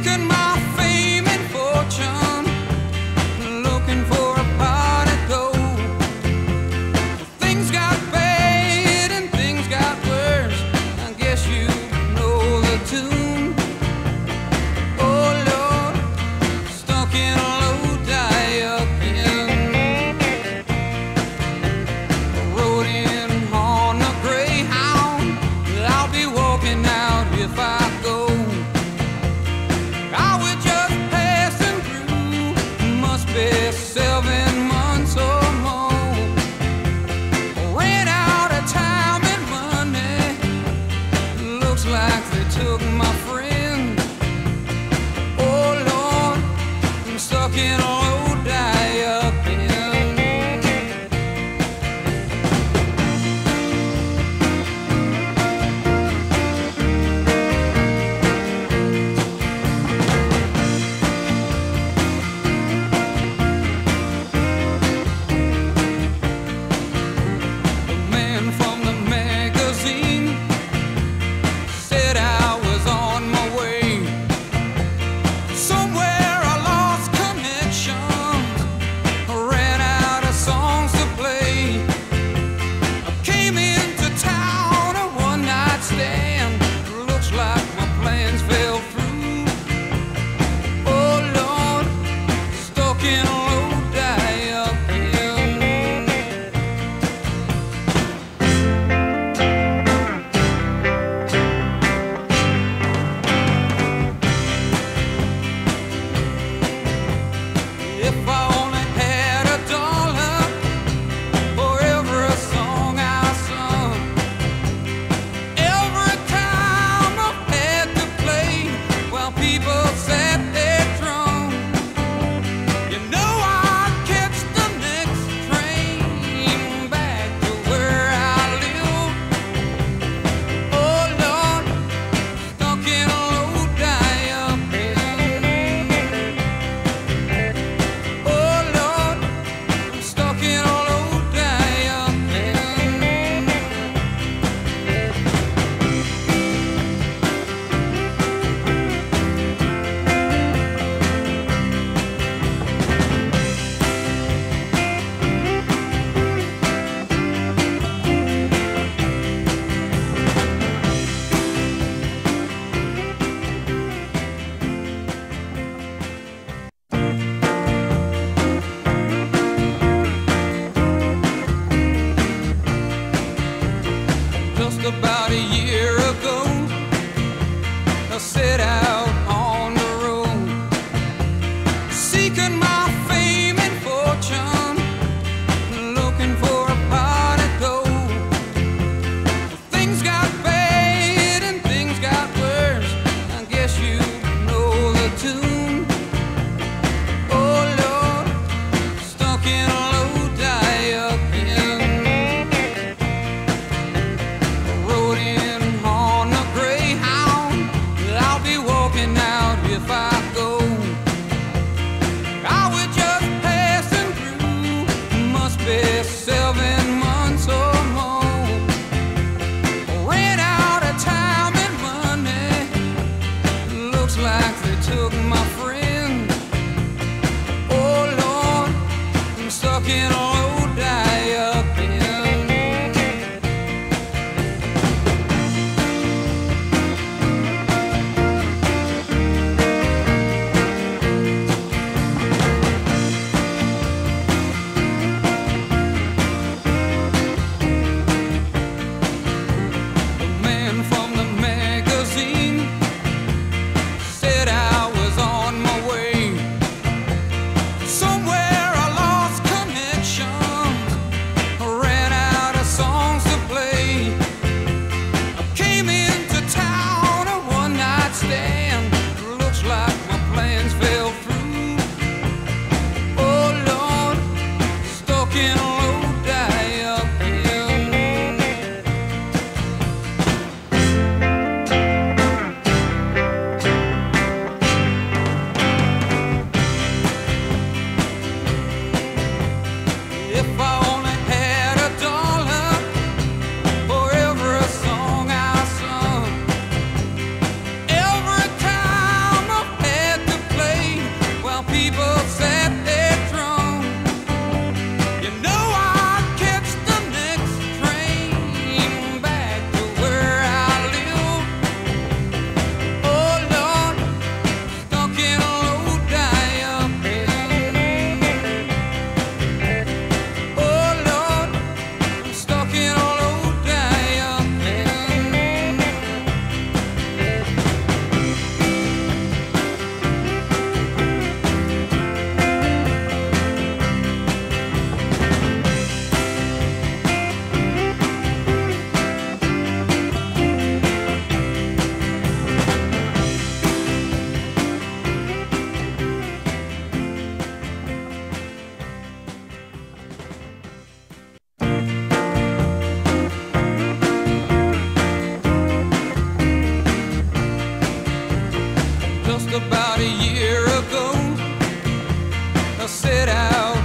seeking my fame and fortune, looking for a pot of gold. Things got bad and things got worse. I guess you know the tune. Oh Lord, stuck in a low die-up inn. Rode in on a Greyhound. I'll be walking out if I go. I was just passing through, must be 7 months or more. Ran out of time and money, looks like they took my friend. Oh Lord, I'm stuck in a low die-up inn. The man from the magazine said I was on my way. Somewhere I lost connections, ran out of songs to play. I came into town a one-night stand. Looks like my plans fell through. Oh Lord, stuck in a low die-up inn. If I only had $1 for every song I sung, every time I had to play while people sat there drunk, you know I'd catch the next train back to where I live. Oh Lord, stuck in a low die-up inn. Oh Lord, I'm stuck in a low die-up inn. Just about a year ago, I set out on the road, seeking my fame and fortune, looking for a pot of gold. Things got bad and things got worse. I guess you know the tune. Oh Lord, stuck in a low die-up inn. Rode in on a Greyhound. I'll be walking out if I go. I was just passing through, must be 7 months or more. Ran out of time and money, looks like they took my friend. Oh Lord, I'm stuck in a low die-up inn. The man from the magazine said I was just about a year ago. I set out